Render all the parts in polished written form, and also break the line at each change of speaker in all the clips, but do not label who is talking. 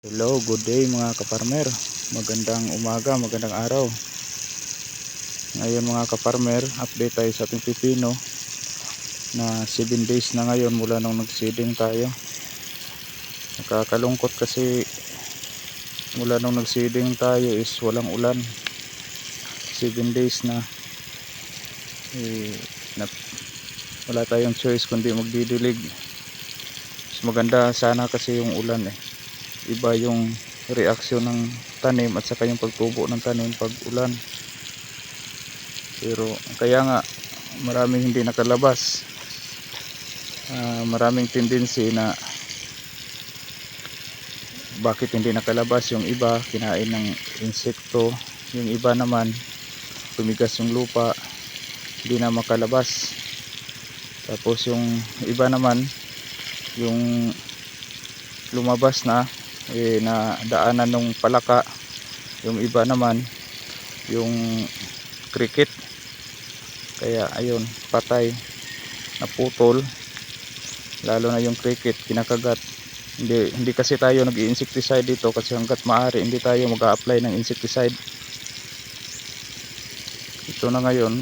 Hello, good day mga kaparmer. Magandang umaga, magandang araw. Ngayon mga kaparmer, update tayo sa ating pipino na 7 days na ngayon mula nung nagseeding tayo. Nakakalungkot kasi mula nung nagseeding tayo is walang ulan. 7 days na, wala tayong choice kundi magdidilig. Mas maganda sana kasi yung ulan iba yung reaksyon ng tanim at saka yung pagtubo ng tanim pag ulan. Pero kaya nga maraming hindi nakalabas. Maraming tendency na bakit hindi nakalabas. Yung iba kinain ng insekto, yung iba naman tumigas yung lupa, hindi na makalabas. Tapos yung iba naman yung lumabas na na daanan ng palaka, yung iba naman yung cricket, kaya ayun, patay, naputol, lalo na yung cricket kinakagat. Hindi kasi tayo nag-i-insecticide dito kasi hanggat maaari hindi tayo mag-a-apply ng insecticide. Ito na ngayon,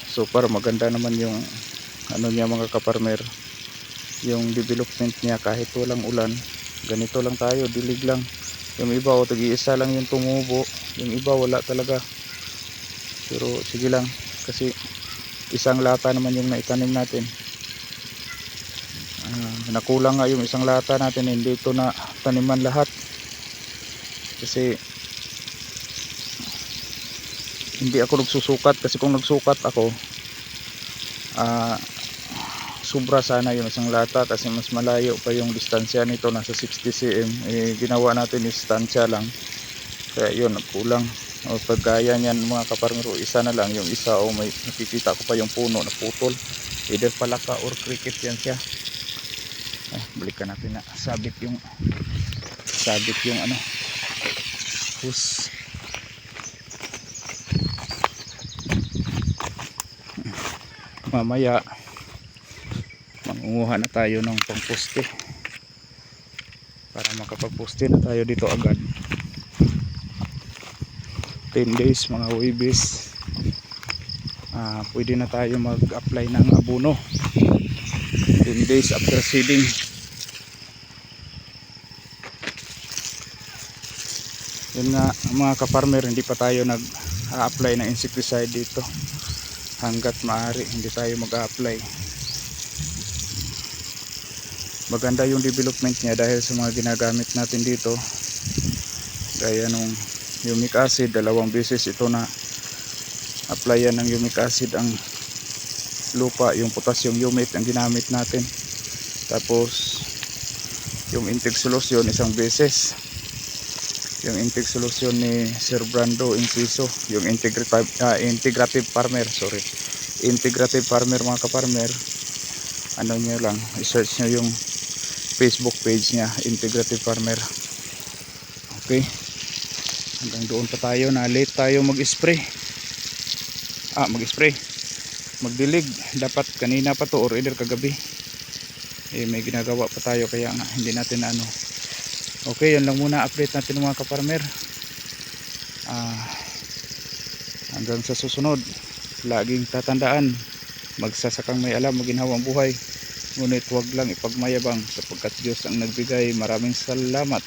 so far maganda naman yung ano niya mga kaparmer, yung development niya kahit walang ulan. Ganito lang tayo, dilig lang. Yung iba tag-iisa lang yung tumubo, yung iba wala talaga. Pero sige lang kasi isang lata naman yung naitanim natin. Nakulang nga yung isang lata natin, hindi ito na taniman lahat kasi hindi ako nagsusukat. Kasi kung nagsukat ako, sobra sana yung isang lata kasi mas malayo pa yung distansya nito, nasa 60 cm. Ginawa natin distansya lang, kaya yun nagkulang. Pagkaya niyan mga kaparmero, isa na lang, yung isa may nakikita ko pa yung puno na putol, either palaka or cricket yan siya. Balikan natin na sabit yung ano, hose. Mamaya mangunguha na tayo ng pangposte para makapagposte na tayo dito agad. 10 days mga Huwebes, pwede na tayo mag-apply ng abono. 10 days after seeding. Yun nga mga kaparmer, hindi pa tayo nag-a-apply ng insecticide dito. Hanggat maaari hindi tayo mag-a-apply. Maganda yung development niya dahil sa mga ginagamit natin dito, gaya nung humic acid. 2 beses ito na applyan ng humic acid ang lupa. Yung potassium humate ang ginamit natin, tapos yung intake solution 1 beses, yung intake solution ni Sir Brando Inciso, yung integrative farmer, integrative farmer mga kaparmer. Ano nyo lang, i-search nyo yung Facebook page niya, integrative farmer. Okay, hanggang doon pa tayo, na late tayo mag-spray. Magdilig dapat kanina pa to or either kagabi. May ginagawa pa tayo kaya nga hindi natin okay, yun lang muna update natin mga kaparmer. Hanggang sa susunod, laging tatandaan, magsasakang may alam, maginhawang buhay, ngunit huwag lang ipagmayabang sapagkat Diyos ang nagbigay. Maraming salamat.